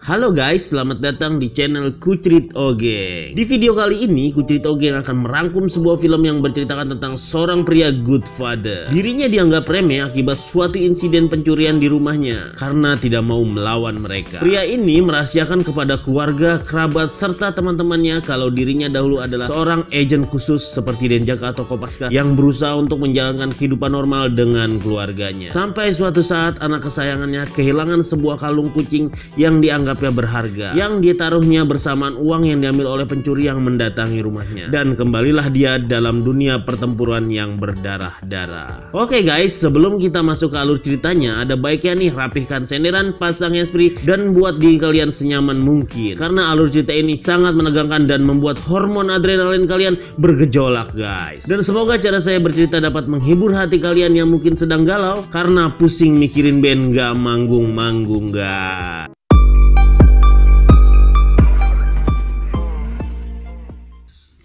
Halo guys, selamat datang di channel Kucrit Ogeng. Di video kali ini, Kucrit Ogeng akan merangkum sebuah film yang berceritakan tentang seorang pria good father. Dirinya dianggap remeh akibat suatu insiden pencurian di rumahnya karena tidak mau melawan mereka. Pria ini merahasiakan kepada keluarga, kerabat, serta teman-temannya kalau dirinya dahulu adalah seorang agen khusus seperti Denjaka atau Kopaska yang berusaha untuk menjalankan kehidupan normal dengan keluarganya. Sampai suatu saat anak kesayangannya kehilangan sebuah kalung kucing yang dianggapnya berharga, yang ditaruhnya bersamaan uang yang diambil oleh pencuri yang mendatangi rumahnya. Dan kembalilah dia dalam dunia pertempuran yang berdarah-darah. Oke guys, sebelum kita masuk ke alur ceritanya, ada baiknya nih rapihkan senderan, pasang handsfree, dan buat diri kalian senyaman mungkin, karena alur cerita ini sangat menegangkan dan membuat hormon adrenalin kalian bergejolak guys. Dan semoga cara saya bercerita dapat menghibur hati kalian yang mungkin sedang galau karena pusing mikirin band gak manggung-manggung guys.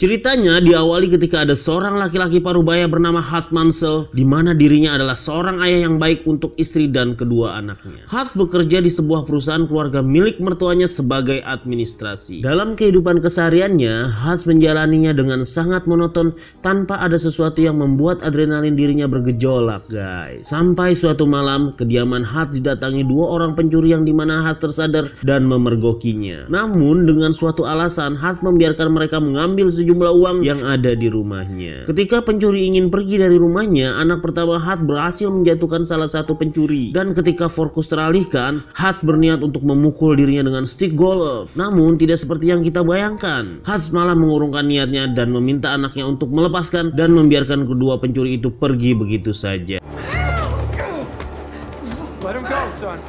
Ceritanya diawali ketika ada seorang laki-laki parubaya bernama Hart Mansell, di mana dirinya adalah seorang ayah yang baik untuk istri dan kedua anaknya. Hart bekerja di sebuah perusahaan keluarga milik mertuanya sebagai administrasi. Dalam kehidupan kesehariannya, Hart menjalaninya dengan sangat monoton tanpa ada sesuatu yang membuat adrenalin dirinya bergejolak guys. Sampai suatu malam, kediaman Hart didatangi dua orang pencuri yang dimana Hart tersadar dan memergokinya. Namun dengan suatu alasan, Hart membiarkan mereka mengambil sejumlah uang yang ada di rumahnya. Ketika pencuri ingin pergi dari rumahnya, anak pertama Hart berhasil menjatuhkan salah satu pencuri. Dan ketika fokus teralihkan, Hart berniat untuk memukul dirinya dengan stick golf. Namun tidak seperti yang kita bayangkan. Hart malah mengurungkan niatnya dan meminta anaknya untuk melepaskan dan membiarkan kedua pencuri itu pergi begitu saja. Let him go, son.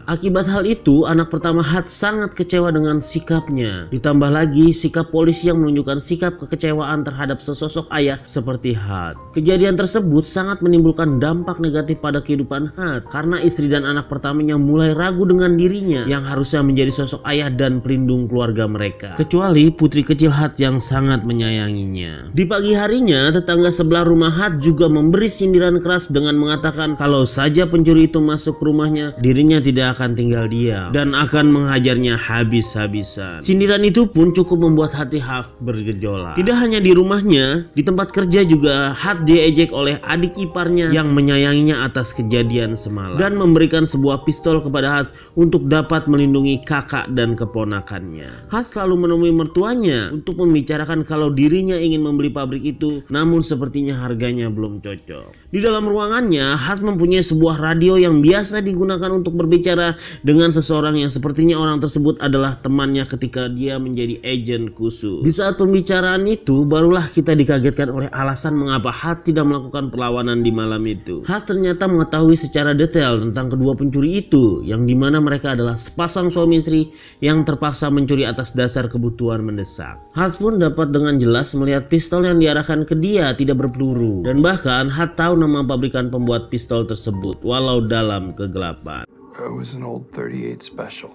Akibat hal itu, anak pertama Hart sangat kecewa dengan sikapnya. Ditambah lagi sikap polisi yang menunjukkan sikap kekecewaan terhadap sesosok ayah seperti Hart. Kejadian tersebut sangat menimbulkan dampak negatif pada kehidupan Hart karena istri dan anak pertamanya mulai ragu dengan dirinya yang harusnya menjadi sosok ayah dan pelindung keluarga mereka. Kecuali putri kecil Hart yang sangat menyayanginya. Di pagi harinya, tetangga sebelah rumah Hart juga memberi sindiran keras dengan mengatakan kalau saja pencuri itu masuk ke rumahnya, dirinya tidak akan tinggal diam dan akan menghajarnya habis-habisan. Sindiran itu pun cukup membuat hati Hart bergejolak. Tidak hanya di rumahnya, di tempat kerja juga Hart diejek oleh adik iparnya yang menyayanginya atas kejadian semalam dan memberikan sebuah pistol kepada Hart untuk dapat melindungi kakak dan keponakannya. Hart selalu menemui mertuanya untuk membicarakan kalau dirinya ingin membeli pabrik itu, namun sepertinya harganya belum cocok. Di dalam ruangannya, Hart mempunyai sebuah radio yang biasa digunakan untuk berbicara dengan seseorang yang sepertinya orang tersebut adalah temannya ketika dia menjadi agen khusus. Di saat pembicaraan itu, barulah kita dikagetkan oleh alasan mengapa Hart tidak melakukan perlawanan di malam itu. Hart ternyata mengetahui secara detail tentang kedua pencuri itu, yang dimana mereka adalah sepasang suami istri yang terpaksa mencuri atas dasar kebutuhan mendesak. Hart pun dapat dengan jelas melihat pistol yang diarahkan ke dia tidak berpeluru, dan bahkan Hart tahu nama pabrikan pembuat pistol tersebut walau dalam kegelapan. It was an old 38 special.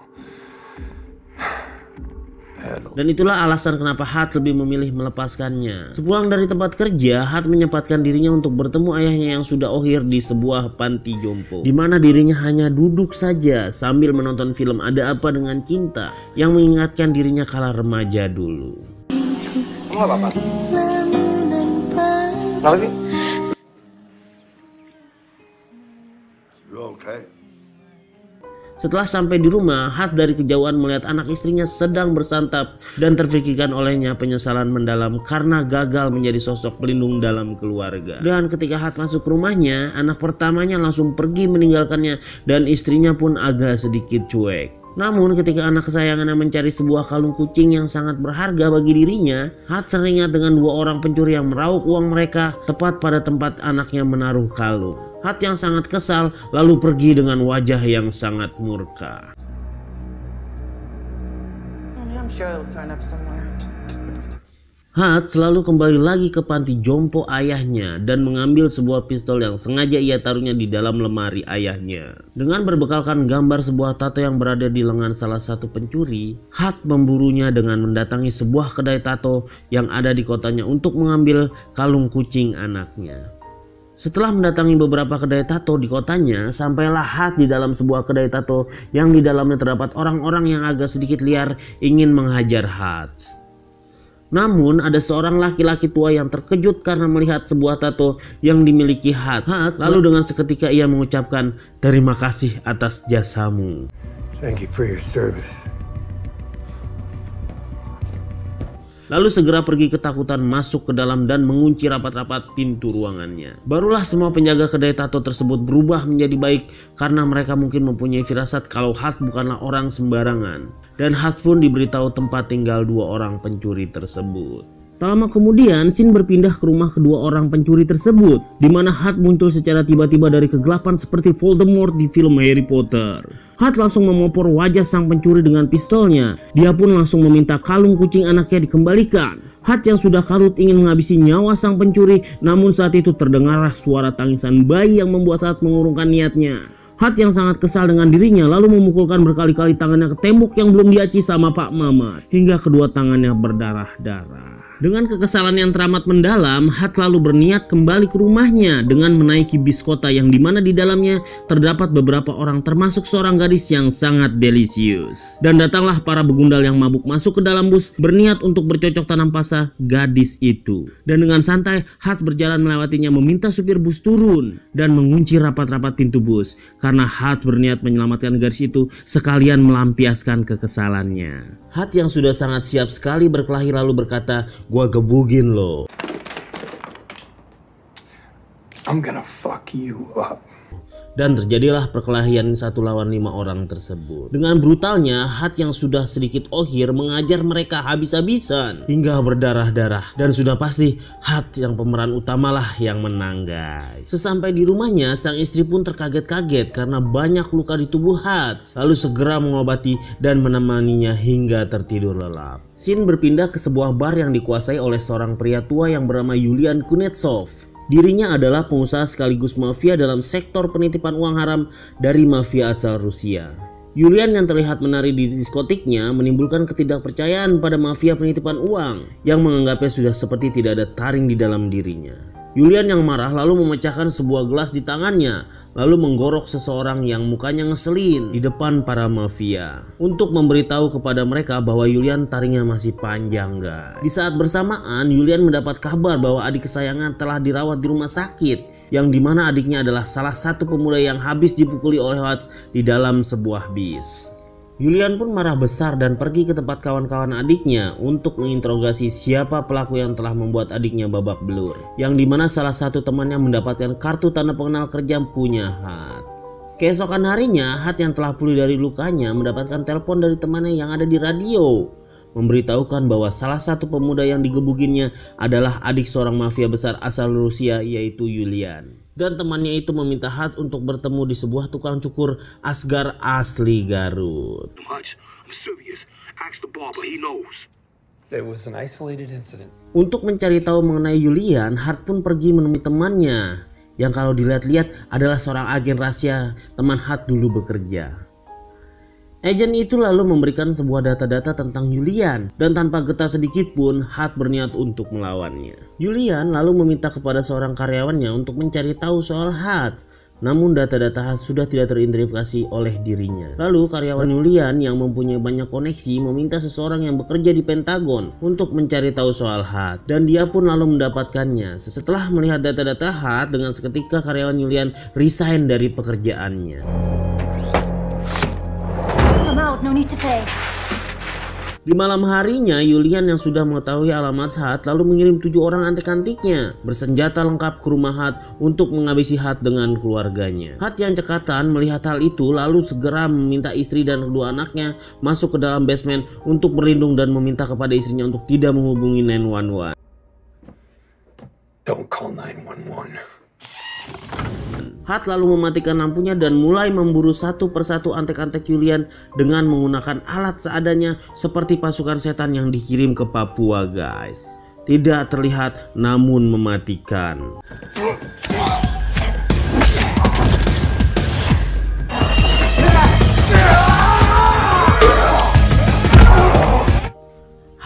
Dan itulah alasan kenapa Hart lebih memilih melepaskannya. Sepulang dari tempat kerja, Hart menyempatkan dirinya untuk bertemu ayahnya yang sudah ohir di sebuah panti jompo, di mana dirinya hanya duduk saja sambil menonton film Ada Apa Dengan Cinta yang mengingatkan dirinya kala remaja dulu. Kamu gak apa-apa? Kenapa sih? Okay. Setelah sampai di rumah, Hart dari kejauhan melihat anak istrinya sedang bersantap dan terpikirkan olehnya penyesalan mendalam karena gagal menjadi sosok pelindung dalam keluarga. Dan ketika Hart masuk ke rumahnya, anak pertamanya langsung pergi meninggalkannya dan istrinya pun agak sedikit cuek. Namun ketika anak kesayangannya mencari sebuah kalung kucing yang sangat berharga bagi dirinya, Hart teringat dengan dua orang pencuri yang meraup uang mereka tepat pada tempat anaknya menaruh kalung. Hart yang sangat kesal lalu pergi dengan wajah yang sangat murka. Hart selalu kembali lagi ke panti jompo ayahnya dan mengambil sebuah pistol yang sengaja ia taruhnya di dalam lemari ayahnya. Dengan berbekalkan gambar sebuah tato yang berada di lengan salah satu pencuri, Hart memburunya dengan mendatangi sebuah kedai tato yang ada di kotanya untuk mengambil kalung kucing anaknya. Setelah mendatangi beberapa kedai tato di kotanya, sampailah Hat di dalam sebuah kedai tato yang di dalamnya terdapat orang-orang yang agak sedikit liar ingin menghajar Hat. Namun ada seorang laki-laki tua yang terkejut karena melihat sebuah tato yang dimiliki Hat. Lalu dengan seketika ia mengucapkan, "Terima kasih atas jasamu." Thank you for your service. Lalu segera pergi ketakutan masuk ke dalam dan mengunci rapat-rapat pintu ruangannya. Barulah semua penjaga kedai tato tersebut berubah menjadi baik karena mereka mungkin mempunyai firasat kalau Hat bukanlah orang sembarangan. Dan Hat pun diberitahu tempat tinggal dua orang pencuri tersebut. Tak lama kemudian, Shin berpindah ke rumah kedua orang pencuri tersebut, di mana Hat muncul secara tiba-tiba dari kegelapan seperti Voldemort di film Harry Potter. Hat langsung memopor wajah sang pencuri dengan pistolnya. Dia pun langsung meminta kalung kucing anaknya dikembalikan. Hat yang sudah kalut ingin menghabisi nyawa sang pencuri, namun saat itu terdengarlah suara tangisan bayi yang membuat Hat mengurungkan niatnya. Hat yang sangat kesal dengan dirinya lalu memukulkan berkali-kali tangannya ke tembok yang belum diaci sama Pak Mamat, hingga kedua tangannya berdarah-darah. Dengan kekesalan yang teramat mendalam, Hat lalu berniat kembali ke rumahnya dengan menaiki bis kota yang dimana di dalamnya terdapat beberapa orang termasuk seorang gadis yang sangat delisius. Dan datanglah para begundal yang mabuk masuk ke dalam bus berniat untuk bercocok tanam pasa gadis itu. Dan dengan santai, Hat berjalan melewatinya meminta supir bus turun dan mengunci rapat-rapat pintu bus. Karena Hat berniat menyelamatkan gadis itu sekalian melampiaskan kekesalannya. Hat yang sudah sangat siap sekali berkelahi lalu berkata, "Gua gebugin lo." I'm gonna fuck you up. Dan terjadilah perkelahian 1 lawan 5 orang tersebut. Dengan brutalnya, Hat yang sudah sedikit ohir mengajar mereka habis-habisan hingga berdarah-darah. Dan sudah pasti Hat yang pemeran utamalah yang menang, guys. Sesampai di rumahnya, sang istri pun terkaget-kaget karena banyak luka di tubuh Hat. Lalu segera mengobati dan menemaninya hingga tertidur lelap. Shin berpindah ke sebuah bar yang dikuasai oleh seorang pria tua yang bernama Yulian Kuznetsov. Dirinya adalah pengusaha sekaligus mafia dalam sektor penitipan uang haram dari mafia asal Rusia. Yulian yang terlihat menari di diskotiknya menimbulkan ketidakpercayaan pada mafia penitipan uang yang menganggapnya sudah seperti tidak ada taring di dalam dirinya. Yulian yang marah lalu memecahkan sebuah gelas di tangannya, lalu menggorok seseorang yang mukanya ngeselin di depan para mafia untuk memberitahu kepada mereka bahwa Yulian taringnya masih panjang, guys. Di saat bersamaan, Yulian mendapat kabar bahwa adik kesayangan telah dirawat di rumah sakit, yang dimana adiknya adalah salah satu pemuda yang habis dipukuli oleh Hat di dalam sebuah bis. Yulian pun marah besar dan pergi ke tempat kawan-kawan adiknya untuk menginterogasi siapa pelaku yang telah membuat adiknya babak belur, yang dimana salah satu temannya mendapatkan kartu tanda pengenal kerja punya Hat. Keesokan harinya, Hat yang telah pulih dari lukanya mendapatkan telepon dari temannya yang ada di radio, memberitahukan bahwa salah satu pemuda yang digebukinnya adalah adik seorang mafia besar asal Rusia, yaitu Yulian. Dan temannya itu meminta Hat untuk bertemu di sebuah tukang cukur Asgar asli Garut. It was an isolated incident. Untuk mencari tahu mengenai Yulian, Hat pun pergi menemui temannya yang kalau dilihat-lihat adalah seorang agen rahasia teman Hat dulu bekerja. Agen itu lalu memberikan sebuah data-data tentang Yulian dan tanpa getah sedikit pun Hat berniat untuk melawannya. Yulian lalu meminta kepada seorang karyawannya untuk mencari tahu soal Hat. Namun data-data Hat sudah tidak teridentifikasi oleh dirinya. Lalu karyawan Yulian yang mempunyai banyak koneksi meminta seseorang yang bekerja di Pentagon untuk mencari tahu soal Hat, dan dia pun lalu mendapatkannya. Setelah melihat data-data Hat, dengan seketika karyawan Yulian resign dari pekerjaannya. No need to pay. Di malam harinya, Yulian yang sudah mengetahui alamat Hat lalu mengirim 7 orang antek-antiknya bersenjata lengkap ke rumah Hat untuk menghabisi Hat dengan keluarganya. Hat yang cekatan melihat hal itu lalu segera meminta istri dan kedua anaknya masuk ke dalam basement untuk berlindung dan meminta kepada istrinya untuk tidak menghubungi 911. Don't call 911. Hat lalu mematikan lampunya dan mulai memburu satu persatu antek-antek Yulian dengan menggunakan alat seadanya seperti pasukan setan yang dikirim ke Papua, guys. Tidak terlihat namun mematikan.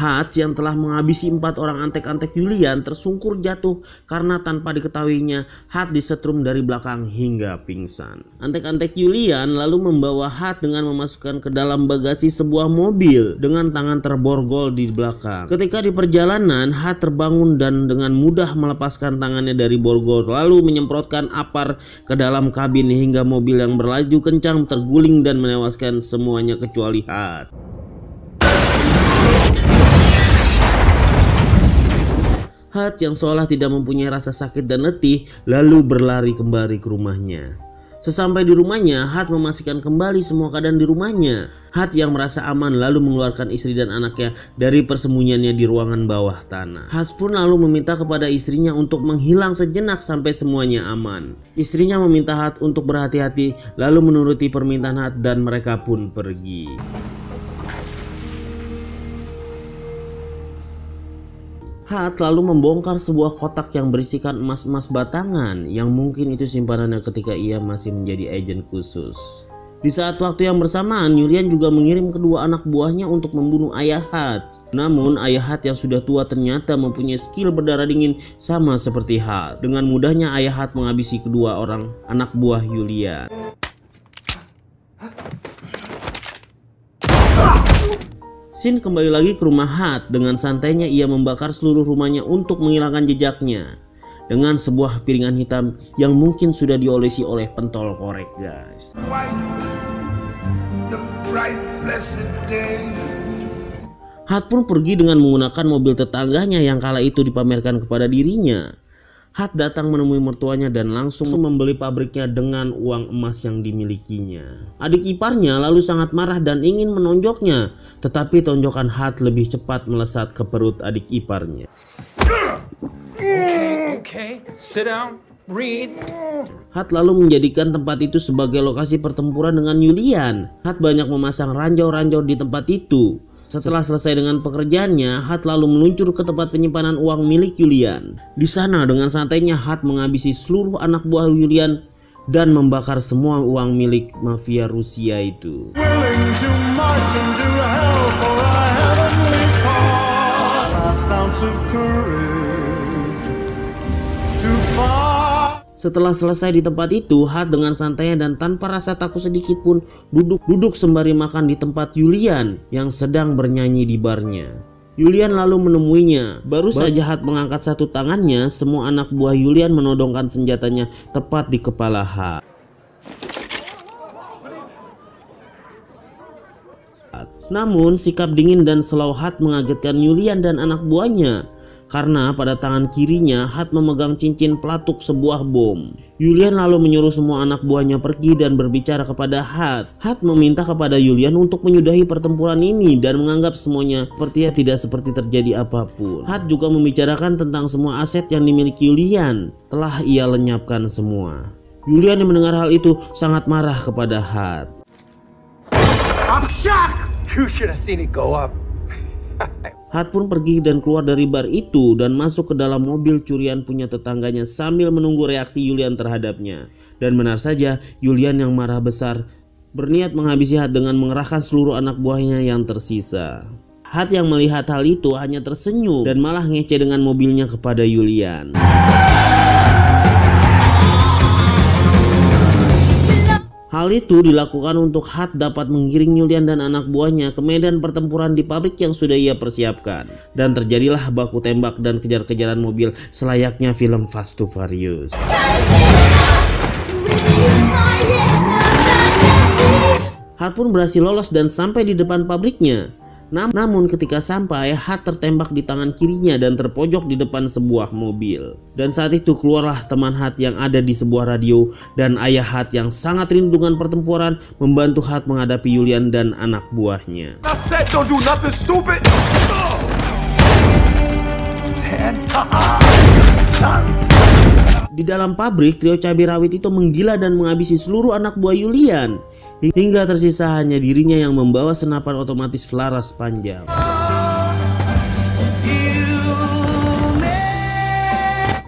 Hatch yang telah menghabisi 4 orang antek-antek Julian tersungkur jatuh karena tanpa diketahuinya Hatch disetrum dari belakang hingga pingsan. Antek-antek Julian lalu membawa Hatch dengan memasukkan ke dalam bagasi sebuah mobil dengan tangan terborgol di belakang. Ketika di perjalanan, Hatch terbangun dan dengan mudah melepaskan tangannya dari borgol lalu menyemprotkan apar ke dalam kabin hingga mobil yang berlaju kencang terguling dan menewaskan semuanya kecuali Hatch. Hatch yang seolah tidak mempunyai rasa sakit dan letih lalu berlari kembali ke rumahnya. Sesampai di rumahnya, Hatch memastikan kembali semua keadaan di rumahnya. Hatch yang merasa aman lalu mengeluarkan istri dan anaknya dari persembunyiannya di ruangan bawah tanah. Hatch pun lalu meminta kepada istrinya untuk menghilang sejenak sampai semuanya aman. Istrinya meminta Hatch untuk berhati-hati lalu menuruti permintaan Hatch dan mereka pun pergi. Hatch lalu membongkar sebuah kotak yang berisikan emas-emas batangan yang mungkin itu simpanannya ketika ia masih menjadi agen khusus. Di saat waktu yang bersamaan, Julian juga mengirim kedua anak buahnya untuk membunuh ayah Hatch. Namun ayah Hatch yang sudah tua ternyata mempunyai skill berdarah dingin sama seperti Hatch. Dengan mudahnya ayah Hatch menghabisi kedua orang anak buah Julian. Sin kembali lagi ke rumah Hatch. Dengan santainya ia membakar seluruh rumahnya untuk menghilangkan jejaknya dengan sebuah piringan hitam yang mungkin sudah diolesi oleh pentol korek, guys. Hatch pun pergi dengan menggunakan mobil tetangganya yang kala itu dipamerkan kepada dirinya. Hatch datang menemui mertuanya dan langsung membeli pabriknya dengan uang emas yang dimilikinya. Adik iparnya lalu sangat marah dan ingin menonjoknya, tetapi tonjokan Hatch lebih cepat melesat ke perut adik iparnya. Okay, sit down, breathe. Hatch lalu menjadikan tempat itu sebagai lokasi pertempuran dengan Julian. Hatch banyak memasang ranjau-ranjau di tempat itu. Setelah selesai dengan pekerjaannya, Hatch lalu meluncur ke tempat penyimpanan uang milik Julian. Di sana dengan santainya Hatch menghabisi seluruh anak buah Julian dan membakar semua uang milik mafia Rusia itu. Setelah selesai di tempat itu, Hatch dengan santainya dan tanpa rasa takut sedikit pun duduk sembari makan di tempat Julian yang sedang bernyanyi di barnya. Julian lalu menemuinya. Baru saja Hatch mengangkat satu tangannya, semua anak buah Julian menodongkan senjatanya tepat di kepala Hatch. Namun sikap dingin dan slow Hatch mengagetkan Julian dan anak buahnya. Karena pada tangan kirinya Hatch memegang cincin pelatuk sebuah bom. Julian lalu menyuruh semua anak buahnya pergi dan berbicara kepada Hatch. Hatch meminta kepada Julian untuk menyudahi pertempuran ini dan menganggap semuanya sepertinya tidak seperti terjadi apapun. Hatch juga membicarakan tentang semua aset yang dimiliki Julian telah ia lenyapkan semua. Julian yang mendengar hal itu sangat marah kepada Hatch. I'm shocked. You should have seen it go up. Hatch pun pergi dan keluar dari bar itu dan masuk ke dalam mobil curian punya tetangganya sambil menunggu reaksi Julian terhadapnya. Dan benar saja, Julian yang marah besar berniat menghabisi Hatch dengan mengerahkan seluruh anak buahnya yang tersisa. Hatch yang melihat hal itu hanya tersenyum dan malah ngece dengan mobilnya kepada Julian. Hal itu dilakukan untuk Hatch dapat menggiring Julian dan anak buahnya ke medan pertempuran di pabrik yang sudah ia persiapkan. Dan terjadilah baku tembak dan kejar-kejaran mobil selayaknya film Fast and Furious. Hatch pun berhasil lolos dan sampai di depan pabriknya. Namun ketika sampai, Hatch tertembak di tangan kirinya dan terpojok di depan sebuah mobil. Dan saat itu keluarlah teman Hatch yang ada di sebuah radio dan ayah Hatch yang sangat rindu dengan pertempuran membantu Hatch menghadapi Julian dan anak buahnya. Di dalam pabrik, trio cabai rawit itu menggila dan menghabisi seluruh anak buah Julian. Hingga tersisa hanya dirinya yang membawa senapan otomatis Flaras panjang.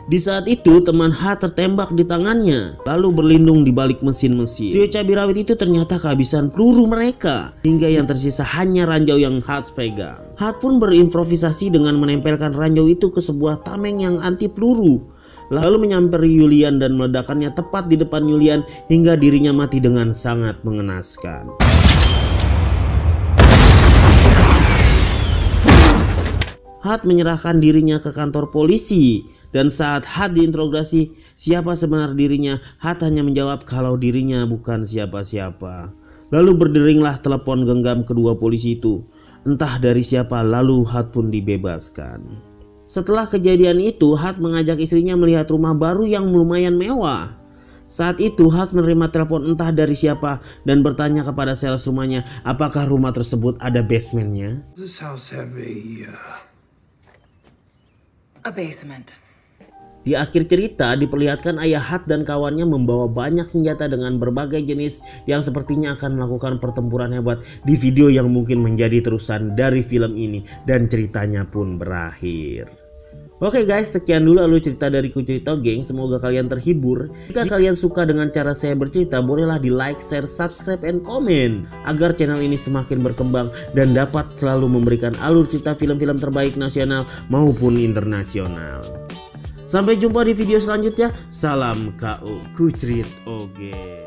Di saat itu teman H tertembak di tangannya, lalu berlindung di balik mesin-mesin. Trio cabai rawit itu ternyata kehabisan peluru mereka, hingga yang tersisa hanya ranjau yang H pegang. H pun berimprovisasi dengan menempelkan ranjau itu ke sebuah tameng yang anti peluru, lalu menyamperi Julian dan meledakannya tepat di depan Julian hingga dirinya mati dengan sangat mengenaskan. H menyerahkan dirinya ke kantor polisi. Dan saat H diinterogasi siapa sebenarnya dirinya, H hanya menjawab kalau dirinya bukan siapa-siapa. Lalu berderinglah telepon genggam kedua polisi itu. Entah dari siapa, lalu H pun dibebaskan. Setelah kejadian itu, H mengajak istrinya melihat rumah baru yang lumayan mewah. Saat itu H menerima telepon entah dari siapa dan bertanya kepada sales rumahnya apakah rumah tersebut ada basementnya. Does this house have A basement. Di akhir cerita diperlihatkan ayah H dan kawannya membawa banyak senjata dengan berbagai jenis yang sepertinya akan melakukan pertempuran hebat di video yang mungkin menjadi terusan dari film ini dan ceritanya pun berakhir. Oke guys, sekian dulu alur cerita dari Kucerito Geng. Semoga kalian terhibur. Jika kalian suka dengan cara saya bercerita, bolehlah di like, share, subscribe, and komen agar channel ini semakin berkembang dan dapat selalu memberikan alur cerita film-film terbaik nasional maupun internasional. Sampai jumpa di video selanjutnya. Salam KO Kucerito Geng.